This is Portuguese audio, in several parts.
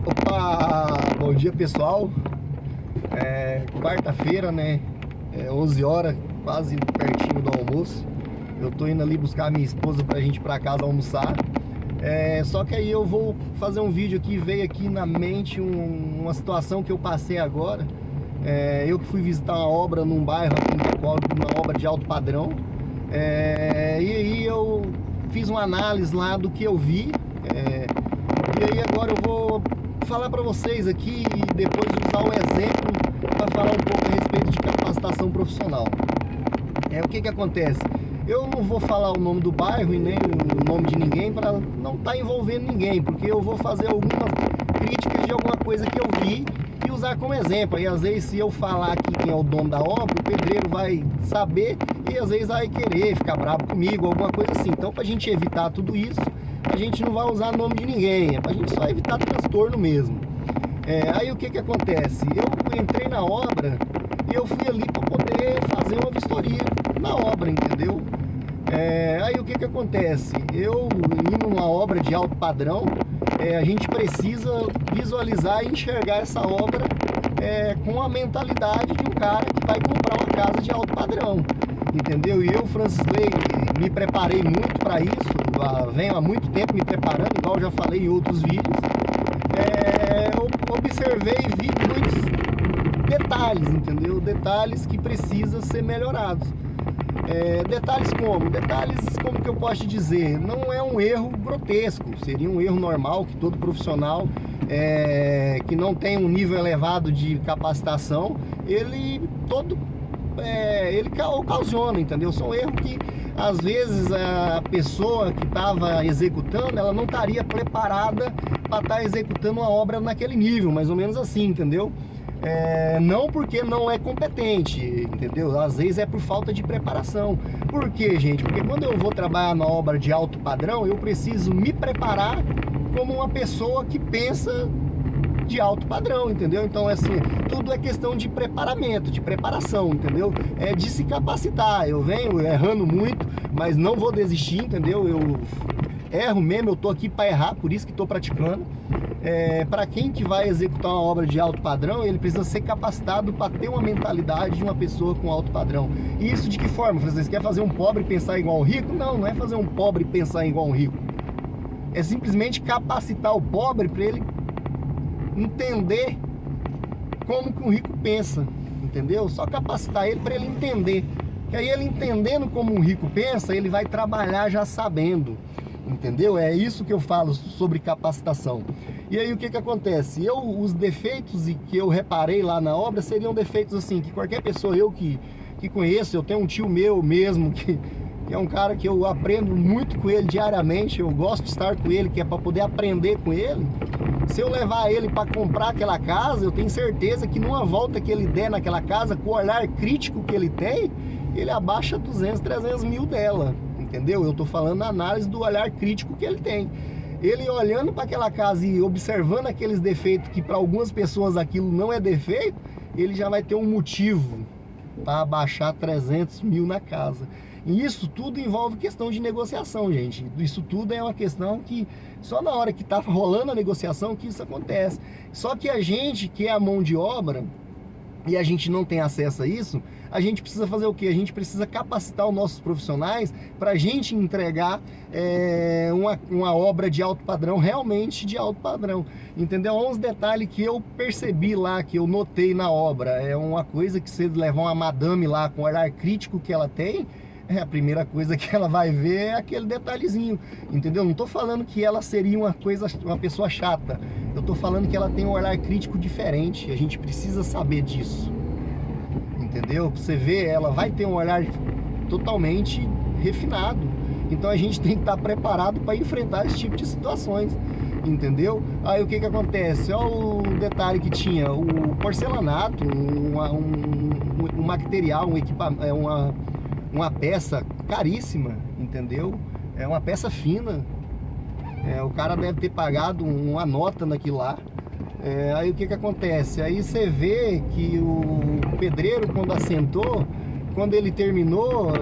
Opa, bom dia pessoal. Quarta-feira, né? 11 horas, quase pertinho do almoço. Eu tô indo ali buscar a minha esposa pra gente ir pra casa almoçar. Só que aí eu vou fazer um vídeo aqui. Veio aqui na mente uma situação que eu passei agora. Eu que fui visitar uma obra num bairro aqui em Cocal, uma obra de alto padrão. E aí eu fiz uma análise lá do que eu vi. E aí agora eu vou falar para vocês aqui e depois usar o exemplo para falar um pouco a respeito de capacitação profissional. O que acontece? Eu não vou falar o nome do bairro e nem o nome de ninguém para não estar envolvendo ninguém, porque eu vou fazer algumas críticas de alguma coisa que eu vi e usar como exemplo. E às vezes, se eu falar aqui quem é o dono da obra, o pedreiro vai saber e às vezes vai querer ficar bravo comigo, alguma coisa assim. Então, para a gente evitar tudo isso, a gente não vai usar nome de ninguém, é pra gente só evitar transtorno mesmo. Aí o que acontece? Eu entrei na obra e eu fui ali para poder fazer uma vistoria na obra, entendeu? Aí o que acontece? Eu indo numa obra de alto padrão, a gente precisa visualizar e enxergar essa obra com a mentalidade de um cara que vai comprar uma casa de alto padrão, entendeu? E eu, Francisley, me preparei muito para isso, venho há muito tempo me preparando, igual eu já falei em outros vídeos. Eu observei e vi muitos detalhes, entendeu? Detalhes que precisam ser melhorados. Detalhes como que eu posso te dizer? Não é um erro grotesco, seria um erro normal que todo profissional que não tem um nível elevado de capacitação, ele ocasiona, entendeu? São erros que às vezes a pessoa que estava executando, ela não estaria preparada para estar executando uma obra naquele nível, mais ou menos assim, entendeu? Não porque não é competente, entendeu? Às vezes é por falta de preparação. Por quê, gente? Porque quando eu vou trabalhar na obra de alto padrão, eu preciso me preparar como uma pessoa que pensa de alto padrão, entendeu? Então, assim, tudo é questão de preparamento, de preparação, entendeu? De se capacitar. Eu venho errando muito, mas não vou desistir, entendeu? Eu erro mesmo, eu tô aqui para errar, por isso que tô praticando. Para quem que vai executar uma obra de alto padrão, ele precisa ser capacitado para ter uma mentalidade de uma pessoa com alto padrão. E isso de que forma? Vocês querem fazer um pobre pensar igual um rico? Não, não é fazer um pobre pensar igual um rico. É simplesmente capacitar o pobre para ele entender como que um rico pensa, entendeu? Só capacitar ele para ele entender. Que aí ele entendendo como um rico pensa, ele vai trabalhar já sabendo, entendeu? É isso que eu falo sobre capacitação. E aí o que acontece? Os defeitos que eu reparei lá na obra seriam defeitos assim, que qualquer pessoa que conheço, eu tenho um tio meu mesmo que é um cara que eu aprendo muito com ele diariamente, eu gosto de estar com ele, que é para poder aprender com ele. Se eu levar ele para comprar aquela casa, eu tenho certeza que numa volta que ele der naquela casa, com o olhar crítico que ele tem, ele abaixa 200, 300 mil dela, entendeu? Eu tô falando na análise do olhar crítico que ele tem. Ele olhando para aquela casa e observando aqueles defeitos que para algumas pessoas aquilo não é defeito, ele já vai ter um motivo para abaixar 300 mil na casa. E isso tudo envolve questão de negociação, gente. Isso tudo é uma questão que só na hora que está rolando a negociação que isso acontece. Só que a gente que é a mão de obra e a gente não tem acesso a isso, a gente precisa fazer o quê? A gente precisa capacitar os nossos profissionais para a gente entregar uma obra de alto padrão, realmente de alto padrão, entendeu? Uns detalhes que eu percebi lá, que eu notei na obra, é uma coisa que você levar uma madame lá com o olhar crítico que ela tem, a primeira coisa que ela vai ver é aquele detalhezinho, entendeu? Não tô falando que ela seria uma pessoa chata, eu tô falando que ela tem um olhar crítico diferente, a gente precisa saber disso, entendeu? Pra você ver, ela vai ter um olhar totalmente refinado, então a gente tem que estar preparado para enfrentar esse tipo de situações, entendeu? Aí o que acontece? Olha o detalhe que tinha, o porcelanato, um material, um equipamento, uma peça caríssima, entendeu? É uma peça fina. O cara deve ter pagado uma nota naquilo lá. Aí o que acontece? Aí você vê que o pedreiro, quando assentou, quando ele terminou,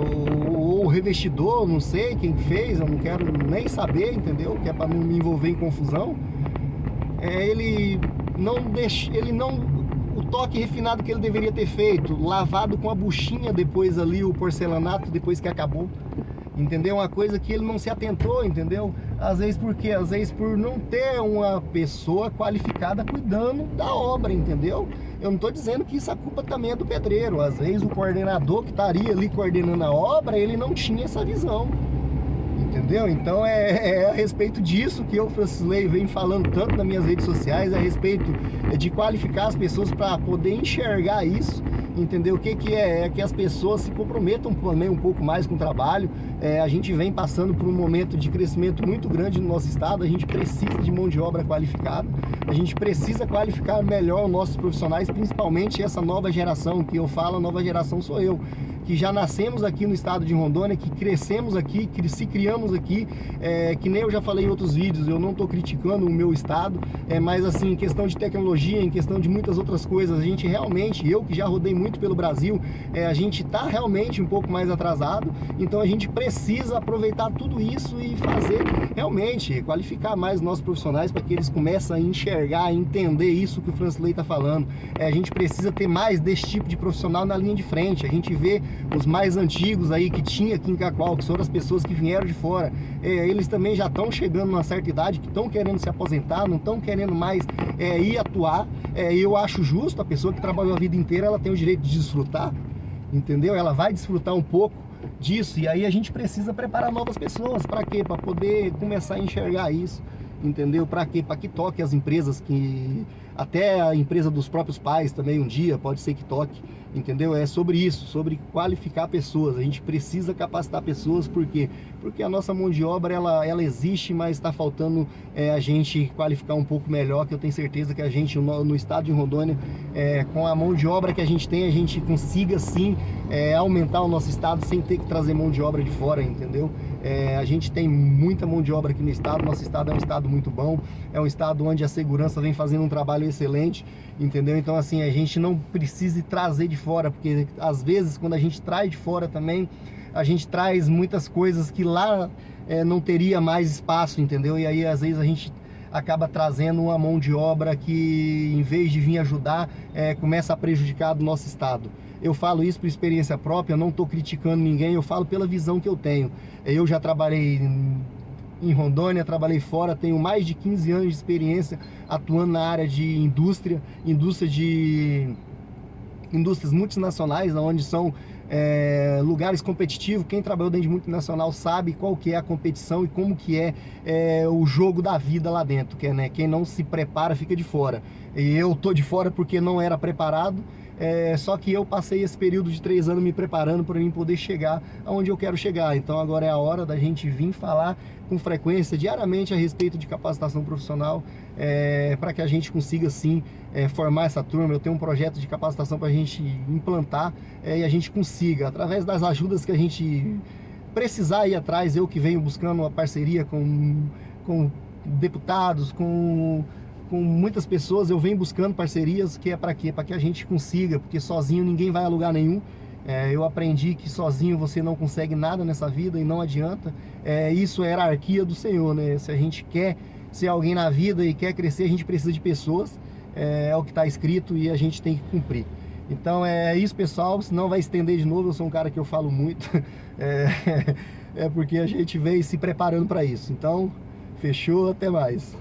ou o revestidor, não sei quem fez, eu não quero nem saber, entendeu? Que é para não me envolver em confusão. ele não, o toque refinado que ele deveria ter feito, lavado com a buchinha depois ali, o porcelanato depois que acabou, entendeu? Uma coisa que ele não se atentou, entendeu? Às vezes por quê? Às vezes por não ter uma pessoa qualificada cuidando da obra, entendeu? Eu não estou dizendo que isso a culpa também é do pedreiro. Às vezes o coordenador que estaria ali coordenando a obra, ele não tinha essa visão, entendeu? Então é a respeito disso que eu, Francisley, venho falando tanto nas minhas redes sociais, a respeito de qualificar as pessoas para poder enxergar isso, entendeu? O que é que as pessoas se comprometam também um pouco mais com o trabalho. A gente vem passando por um momento de crescimento muito grande no nosso estado, a gente precisa de mão de obra qualificada, a gente precisa qualificar melhor os nossos profissionais, principalmente essa nova geração, que eu falo, a nova geração sou eu, que já nascemos aqui no estado de Rondônia, que crescemos aqui, que se criamos aqui, que nem eu já falei em outros vídeos, eu não estou criticando o meu estado, mas assim, em questão de tecnologia, em questão de muitas outras coisas, a gente realmente, eu que já rodei muito pelo Brasil, a gente está realmente um pouco mais atrasado, então a gente precisa aproveitar tudo isso e fazer realmente, qualificar mais os nossos profissionais para que eles comecem a enxergar, a entender isso que o Francisley está falando. A gente precisa ter mais desse tipo de profissional na linha de frente. A gente vê os mais antigos aí que tinha aqui em Cacoal, que foram as pessoas que vieram de fora, eles também já estão chegando numa certa idade, que estão querendo se aposentar, não estão querendo mais ir atuar. Eu acho justo, a pessoa que trabalhou a vida inteira, ela tem o direito de desfrutar, entendeu? Ela vai desfrutar um pouco disso, e aí a gente precisa preparar novas pessoas. Para quê? Para poder começar a enxergar isso, entendeu? Para quê? Para que toque as empresas, que até a empresa dos próprios pais também um dia pode ser que toque, entendeu? É sobre isso, sobre qualificar pessoas. A gente precisa capacitar pessoas, por quê? Porque a nossa mão de obra, ela existe, mas está faltando a gente qualificar um pouco melhor, que eu tenho certeza que a gente, no estado de Rondônia, com a mão de obra que a gente tem, a gente consiga sim aumentar o nosso estado sem ter que trazer mão de obra de fora, entendeu? A gente tem muita mão de obra aqui no estado, nosso estado é um estado muito bom, é um estado onde a segurança vem fazendo um trabalho excelente, entendeu? Então assim, a gente não precisa trazer de fora, porque às vezes quando a gente traz de fora também, a gente traz muitas coisas que lá não teria mais espaço, entendeu? E aí às vezes a gente acaba trazendo uma mão de obra que, em vez de vir ajudar, começa a prejudicar do nosso estado. Eu falo isso por experiência própria, não estou criticando ninguém, eu falo pela visão que eu tenho. Eu já trabalhei em Rondônia, trabalhei fora, tenho mais de 15 anos de experiência atuando na área de indústrias multinacionais, onde são lugares competitivos. Quem trabalhou dentro de multinacional sabe qual que é a competição e como que é o jogo da vida lá dentro, quem não se prepara fica de fora. E eu tô de fora porque não era preparado, só que eu passei esse período de 3 anos me preparando para mim poder chegar aonde eu quero chegar. Então agora é a hora da gente vir falar com frequência, diariamente, a respeito de capacitação profissional, para que a gente consiga sim formar essa turma. Eu tenho um projeto de capacitação para a gente implantar, e a gente consiga, através das ajudas que a gente precisar ir atrás, eu que venho buscando uma parceria com deputados, com muitas pessoas, eu venho buscando parcerias, que é para quê? Para que a gente consiga, porque sozinho ninguém vai a lugar nenhum. Eu aprendi que sozinho você não consegue nada nessa vida e não adianta. Isso é hierarquia do Senhor, né? Se a gente quer ser alguém na vida e quer crescer, a gente precisa de pessoas, é o que está escrito e a gente tem que cumprir. Então é isso, pessoal, senão vai estender de novo. Eu sou um cara que eu falo muito, porque a gente veio se preparando para isso. Então, fechou, até mais.